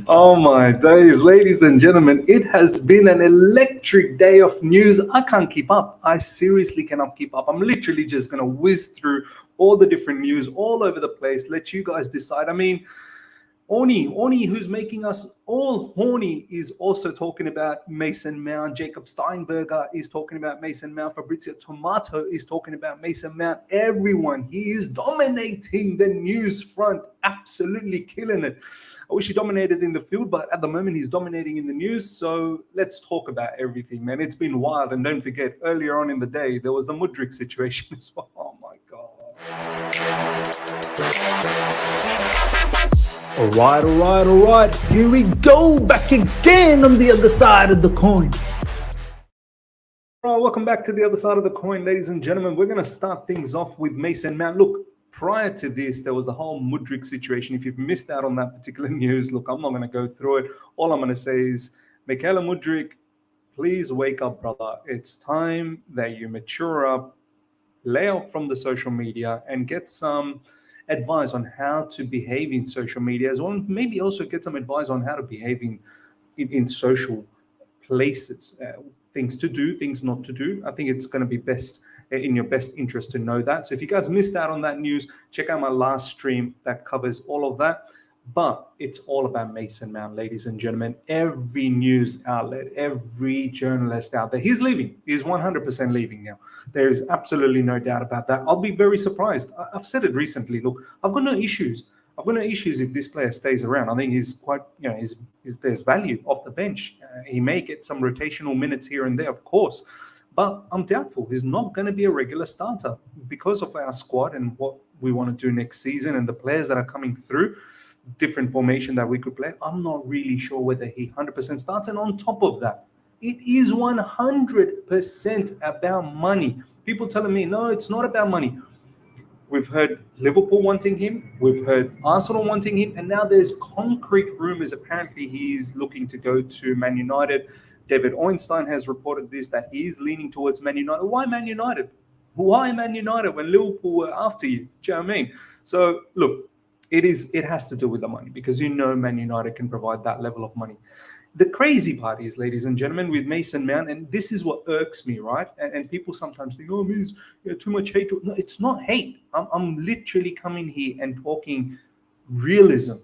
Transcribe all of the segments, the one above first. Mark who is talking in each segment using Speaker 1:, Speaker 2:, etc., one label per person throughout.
Speaker 1: Oh my days, ladies and gentlemen, it has been an electric day of news. I can't keep up. I seriously cannot keep up. I'm literally just going to whiz through all the different news all over the place, let you guys decide. I mean, Oni, who's making us all horny, is also talking about Mason Mount. Jacob Steinberger is talking about Mason Mount. Fabrizio Tomato is talking about Mason Mount. Everyone, he is dominating the news front, absolutely killing it. I wish he dominated in the field, but at the moment he's dominating in the news. So let's talk about everything, man. It's been wild. And don't forget, earlier on in the day, there was the Mudryk situation as well. Oh my God.
Speaker 2: All right. Here we go, back again on the other side of the coin.
Speaker 1: All right, welcome back to the other side of the coin, ladies and gentlemen. We're going to start things off with Mason Mount. Look, prior to this, there was the whole Mudryk situation. If you've missed out on that particular news, look, I'm not going to go through it. All I'm going to say is, Michaela Mudryk, please wake up, brother. It's time that you mature up, lay off from the social media, and get some advice on how to behave in social media as well. Maybe also get some advice on how to behave in social places, things to do, things not to do. I think it's going to be best in your best interest to know that. So if you guys missed out on that news, check out my last stream that covers all of that. But it's all about Mason Mount, ladies and gentlemen. Every news outlet, every journalist out there, he's leaving. He's 100% leaving now. There is absolutely no doubt about that. I'll be very surprised. I've said it recently. Look, I've got no issues. I've got no issues if this player stays around. I think he's quite, there's value off the bench. He may get some rotational minutes here and there, of course. But I'm doubtful. He's not going to be a regular starter because of our squad and what we want to do next season and the players that are coming through. Different formation that we could play. I'm not really sure whether he 100% starts. And on top of that, it is 100% about money. People telling me, no, it's not about money. We've heard Liverpool wanting him. We've heard Arsenal wanting him. And now there's concrete rumors. Apparently, he's looking to go to Man United. David Ornstein has reported this, that he's leaning towards Man United. Why Man United? Why Man United when Liverpool were after you? Do you know what I mean? So, look, it has to do with the money because Man United can provide that level of money. The crazy part is, ladies and gentlemen, with Mason Mount, and this is what irks me, right? And people sometimes think, oh, means too much hate. No, it's not hate. I'm literally coming here and talking realism.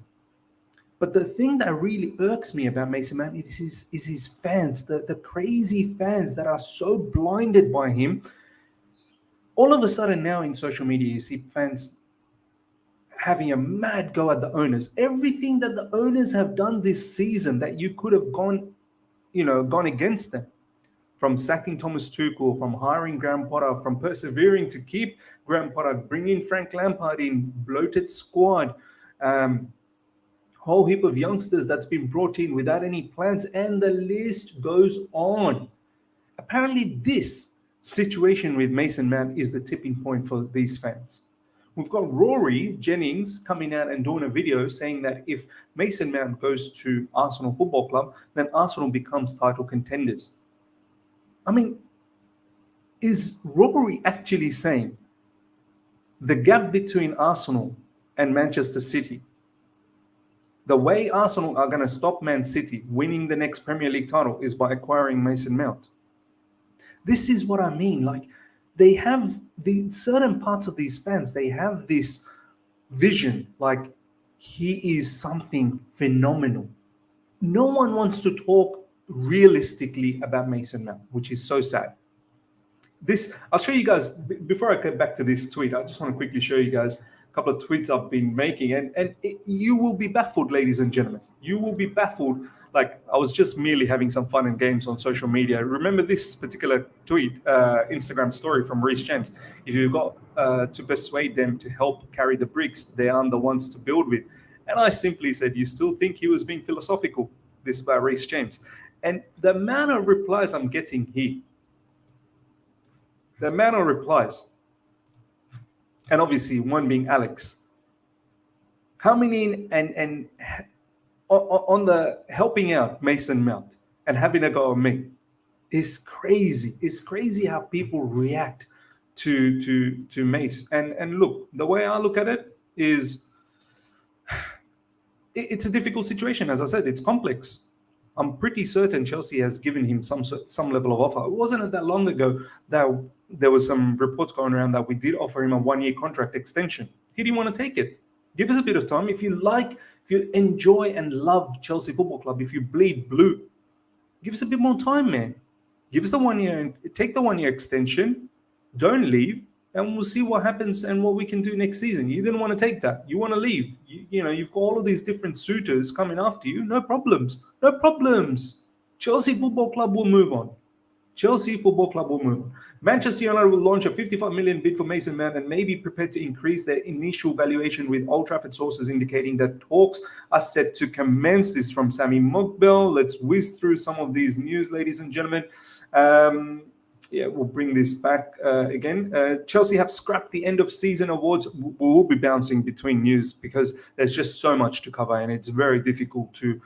Speaker 1: But the thing that really irks me about Mason Mount is his fans, the crazy fans that are so blinded by him. All of a sudden now in social media, you see fans having a mad go at the owners. Everything that the owners have done this season that you could have gone against them. From sacking Thomas Tuchel, from hiring Graham Potter, from persevering to keep Graham Potter, bringing Frank Lampard in, bloated squad, whole heap of youngsters that's been brought in without any plans, and the list goes on. Apparently this situation with Mason Mount is the tipping point for these fans. We've got Rory Jennings coming out and doing a video saying that if Mason Mount goes to Arsenal Football Club, then Arsenal becomes title contenders. I mean, is Rory actually saying the gap between Arsenal and Manchester City, the way Arsenal are going to stop Man City winning the next Premier League title is by acquiring Mason Mount? This is what I mean. Like, they have the certain parts of these fans, they have this vision like he is something phenomenal. No one wants to talk realistically about Mason Mount, which is so sad. I'll show you guys, before I get back to this tweet, I just want to quickly show you guys a couple of tweets I've been making, and you will be baffled, ladies and gentlemen. You will be baffled. Like, I was just merely having some fun and games on social media. Remember this particular tweet, Instagram story from Reece James. If you got to persuade them to help carry the bricks, they aren't the ones to build with. And I simply said, you still think he was being philosophical? This is by Reece James. And the amount of replies I'm getting here, the amount of replies, and obviously one being Alex, coming in and on the helping out Mason Mount and having a go at me is crazy. It's crazy how people react to Mace. And look, the way I look at it is it's a difficult situation. As I said, it's complex. I'm pretty certain Chelsea has given him some level of offer. It wasn't that long ago that there was some reports going around that we did offer him a 1-year contract extension. He didn't want to take it. Give us a bit of time. If you enjoy and love Chelsea Football Club, if you bleed blue, give us a bit more time, man. Give us the 1 year and take the 1 year extension. Don't leave, and we'll see what happens and what we can do next season. You didn't want to take that. You want to leave. You've got all of these different suitors coming after you. No problems. No problems. Chelsea Football Club will move on. Chelsea Football Club will move on. Manchester United will launch a 55 million bid for Mason Mount and may be prepared to increase their initial valuation, with Old Trafford sources indicating that talks are set to commence. This from Sammy Mokbel. Let's whiz through some of these news, ladies and gentlemen. We'll bring this back again. Chelsea have scrapped the end of season awards. We'll be bouncing between news because there's just so much to cover and it's very difficult to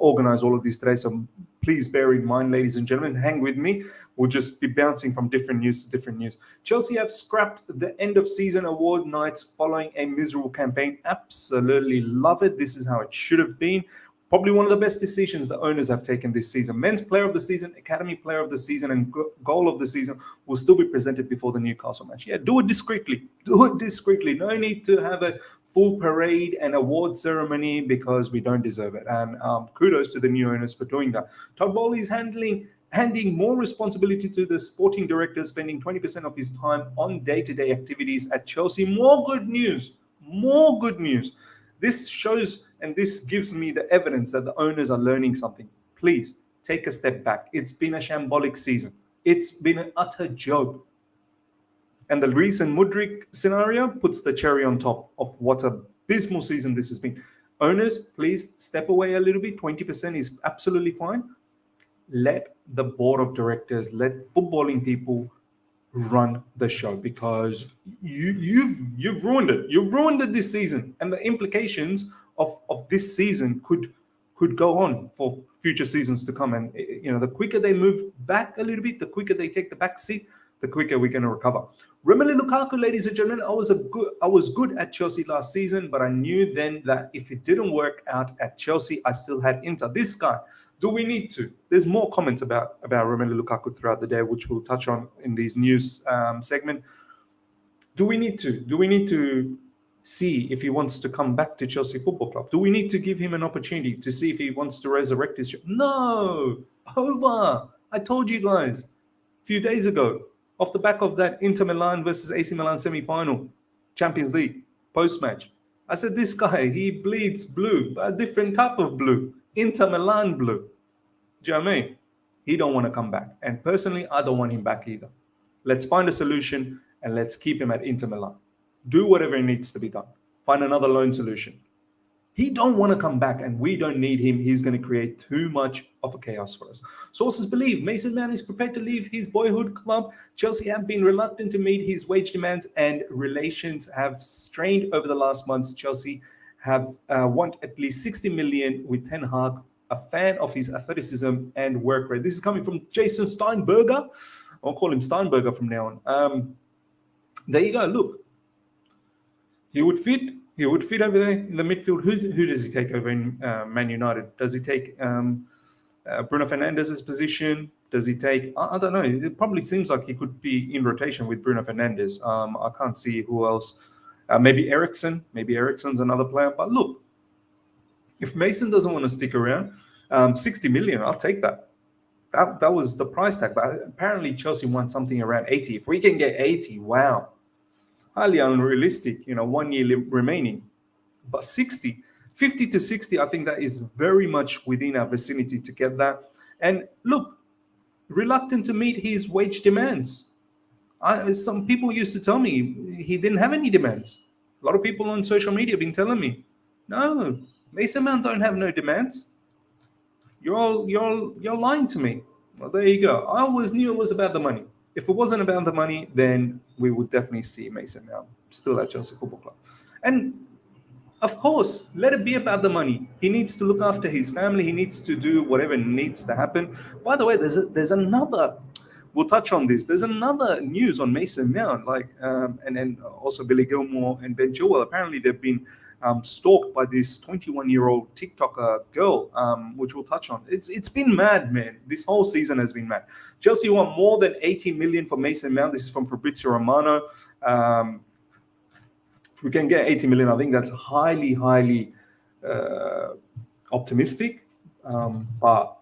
Speaker 1: organize all of this today. So please bear in mind, ladies and gentlemen, hang with me. We'll just be bouncing from different news to different news. Chelsea have scrapped the end of season award nights following a miserable campaign. Absolutely love it. This is how it should have been. Probably one of the best decisions the owners have taken this season. Men's Player of the Season, Academy Player of the Season, and Goal of the Season will still be presented before the Newcastle match. Yeah, do it discreetly. Do it discreetly. No need to have a full parade and award ceremony because we don't deserve it. And kudos to the new owners for doing that. Todd Boehly is handing more responsibility to the sporting director, spending 20% of his time on day-to-day activities at Chelsea. More good news. More good news. This shows and this gives me the evidence that the owners are learning something. Please take a step back. It's been a shambolic season. It's been an utter joke. And the recent Mudryk scenario puts the cherry on top of what a abysmal season this has been. Owners, please step away a little bit. 20% is absolutely fine. Let the board of directors, let footballing people run the show, because you've ruined it. You've ruined it this season, and the implications of this season could go on for future seasons to come. And the quicker they move back a little bit, the quicker they take the back seat, the quicker we're going to recover. Romelu Lukaku, ladies and gentlemen, I was good at Chelsea last season, but I knew then that if it didn't work out at Chelsea, I still had Inter. This guy, do we need to? There's more comments about Romelu Lukaku throughout the day, which we'll touch on in these news segment. Do we need to see if he wants to come back to Chelsea Football Club? Do we need to give him an opportunity to see if he wants to resurrect his job? No, over. I told you guys a few days ago, off the back of that Inter Milan versus AC Milan semi-final, Champions League, post-match, I said, this guy, he bleeds blue, a different type of blue, Inter Milan blue. Do you know what I mean? He don't want to come back. And personally, I don't want him back either. Let's find a solution and let's keep him at Inter Milan. Do whatever needs to be done. Find another loan solution. He don't want to come back and we don't need him. He's going to create too much of a chaos for us. Sources believe Mason Mount is prepared to leave his boyhood club. Chelsea have been reluctant to meet his wage demands and relations have strained over the last months. Chelsea have want at least 60 million with Ten Hag, a fan of his athleticism and work rate. This is coming from Jason Steinberger. I'll call him Steinberger from now on. There you go. Look, he would fit over there in the midfield. Who does he take over in Man United? Does he take Bruno Fernandes's position? Does he take? I don't know. It probably seems like he could be in rotation with Bruno Fernandes. I can't see who else. Maybe Eriksen. Maybe Eriksen's another player. But look, if Mason doesn't want to stick around, 60 million, I'll take that. That was the price tag. But apparently Chelsea wants something around 80. If we can get 80, wow. Highly unrealistic, 1 year remaining. But 50 to 60, I think that is very much within our vicinity to get that. And look, reluctant to meet his wage demands. Some people used to tell me he didn't have any demands. A lot of people on social media have been telling me, no, Mason Mount don't have no demands. You're lying to me. Well, there you go. I always knew it was about the money. If it wasn't about the money, then we would definitely see Mason Mount still at Chelsea Football Club. And of course, let it be about the money. He needs to look after his family. He needs to do whatever needs to happen. By the way, there's another. We'll touch on this. There's another news on Mason Mount, and then also Billy Gilmore and Ben Chilwell. Apparently, they've been stalked by this 21-year-old TikToker girl, which we'll touch on. It's been mad, man. This whole season has been mad. Chelsea want more than 80 million for Mason Mount. This is from Fabrizio Romano. If we can get 80 million, I think that's highly optimistic. But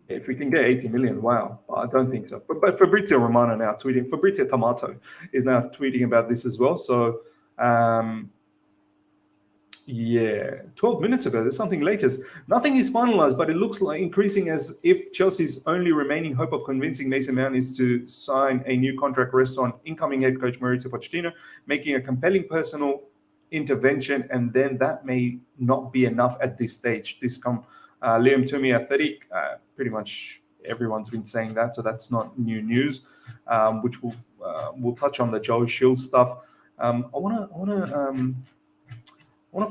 Speaker 1: if we can get 80 million, wow, I don't think so. But Fabrizio Romano now tweeting, Fabrizio Tomato is now tweeting about this as well. So, 12 minutes ago, there's something latest. Nothing is finalized, but it looks like increasing as if Chelsea's only remaining hope of convincing Mason Mount is to sign a new contract rests on incoming head coach Mauricio Pochettino, making a compelling personal intervention, and then that may not be enough at this stage. This Liam Toomey Athletic, pretty much everyone's been saying that, so that's not new news. Which we'll touch on the Joe Shield stuff. I want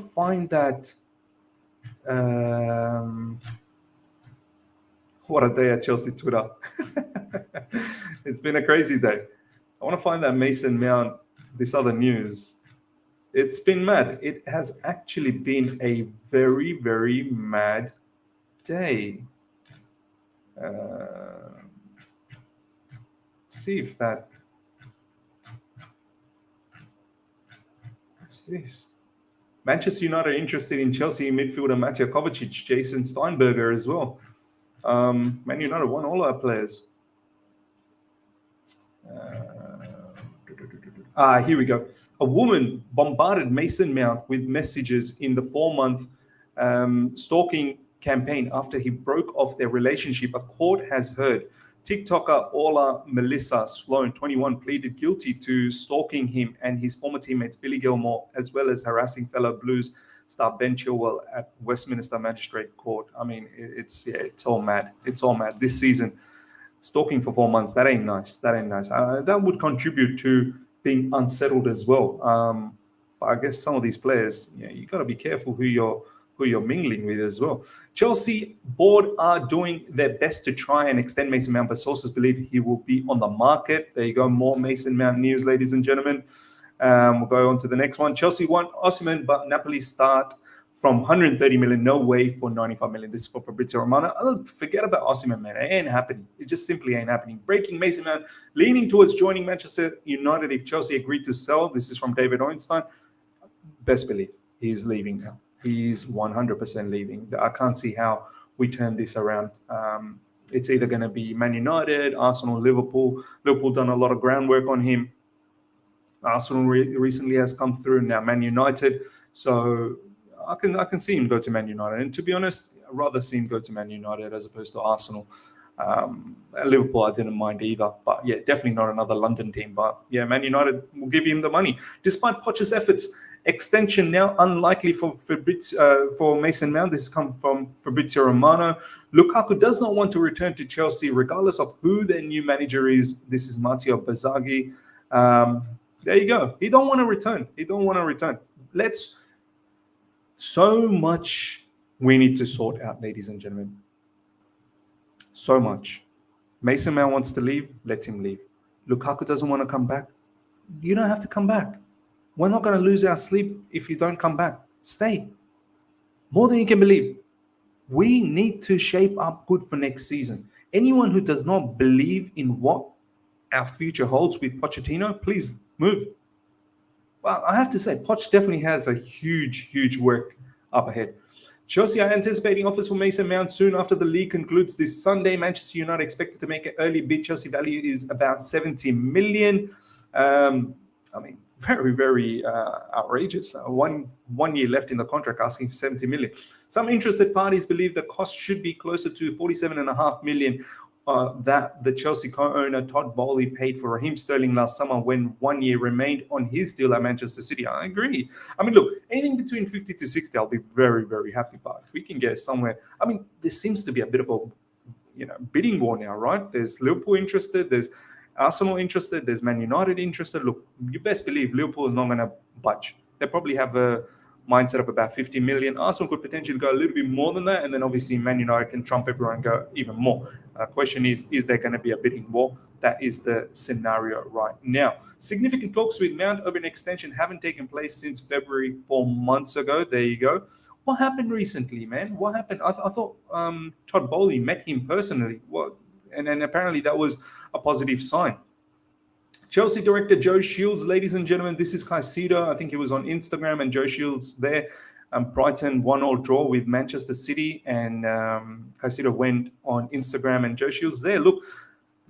Speaker 1: to find that. What a day at Chelsea Twitter. It's been a crazy day. I want to find that Mason Mount, this other news. It's been mad. It has actually been a very mad day. See if that. What's this? Manchester United interested in Chelsea midfielder Mateo Kovacic, Jason Steinberger as well. Man United won all our players. Here we go. A woman bombarded Mason Mount with messages in the 4-month stalking campaign after he broke off their relationship. A court has heard. TikToker Orla Melissa Sloan, 21, pleaded guilty to stalking him and his former teammates Billy Gilmore, as well as harassing fellow Blues star Ben Chilwell at Westminster Magistrate Court. I mean, it's all mad. It's all mad. This season, stalking for 4 months, that ain't nice. That would contribute to being unsettled as well. But I guess some of these players, you got to be careful who you're mingling with as well. Chelsea board are doing their best to try and extend Mason Mount, but sources believe he will be on the market. There you go, more Mason Mount news, ladies and gentlemen. We'll go on to the next one. Chelsea want Osimhen, but Napoli start from 130 million, no way for 95 million. This is for Fabrizio Romano. Forget about Osimhen, man. It ain't happening. It just simply ain't happening. Breaking Mason Mount, leaning towards joining Manchester United if Chelsea agreed to sell. This is from David Orenstein. Best believe he's leaving now. He's 100% leaving. I can't see how we turn this around. It's either going to be Man United, Arsenal, Liverpool. Liverpool done a lot of groundwork on him. Arsenal recently has come through. Now Man United. So I can see him go to Man United. And to be honest, I'd rather see him go to Man United as opposed to Arsenal. Liverpool, I didn't mind either. But yeah, definitely not another London team. But yeah, Man United will give him the money. Despite Poch's efforts, extension now unlikely for Mason Mount. This has come from Fabrizio Romano. Lukaku does not want to return to Chelsea regardless of who their new manager is. This is Matteo Bazzaghi. There you go. He don't want to return. So much we need to sort out, ladies and gentlemen. So much. Mason Mount wants to leave. Let him leave. Lukaku doesn't want to come back. You don't have to come back. We're not going to lose our sleep if you don't come back. Stay. More than you can believe. We need to shape up good for next season. Anyone who does not believe in what our future holds with Pochettino, please move. Well, I have to say, Poch definitely has a huge work up ahead. Chelsea are anticipating offers for Mason Mount soon after the league concludes this Sunday. Manchester United expected to make an early bid. Chelsea value is about 70 million. Very outrageous. One year left in the contract, asking for 70 million. Some interested parties believe the cost should be closer to 47.5 million that the Chelsea co-owner Todd Boehly paid for Raheem Sterling last summer when 1 year remained on his deal at Manchester City. I agree. I mean, look, anything between 50 to 60, I'll be very happy. But if we can get somewhere, I mean, there seems to be a bit of a bidding war now, right? There's Liverpool interested. There's Arsenal interested. There's Man United interested. Look, you best believe Liverpool is not going to budge. They probably have a mindset of about 50 million. Arsenal could potentially go a little bit more than that, and then obviously Man United can trump everyone and go even more. Question is there going to be a bidding war? That is the scenario right now. Significant talks with Mount over an extension haven't taken place since February 4 months ago. There you go. What happened recently, man? What happened? I thought Todd Boehly met him personally. What? And apparently that was a positive sign. Chelsea director Joe Shields, ladies and gentlemen, this is Caicedo. I think he was on Instagram, and Joe Shields there. Brighton 1-1 draw with Manchester City, and Caicedo went on Instagram, and Joe Shields there. Look,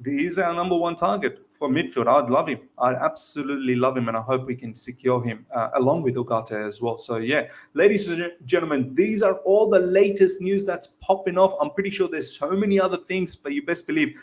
Speaker 1: he's our number one target for midfield. I'd love him. I'd absolutely love him, and I hope we can secure him along with Ugarte as well. So yeah, ladies and gentlemen, these are all the latest news that's popping off. I'm pretty sure there's so many other things, but you best believe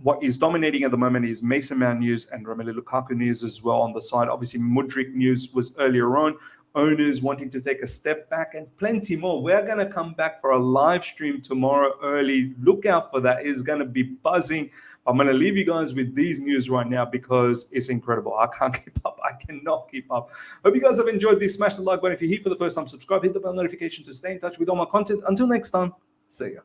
Speaker 1: what is dominating at the moment is Mason Mount news and Romelu Lukaku news as well on the side. Obviously, Mudryk news was earlier on. Owners wanting to take a step back and plenty more. We're going to come back for a live stream tomorrow early. Look out for that. It's going to be buzzing. I'm going to leave you guys with these news right now because it's incredible. I can't keep up. I cannot keep up. Hope you guys have enjoyed this. Smash the like button. If you're here for the first time, subscribe, hit the bell notification to stay in touch with all my content. Until next time, see ya.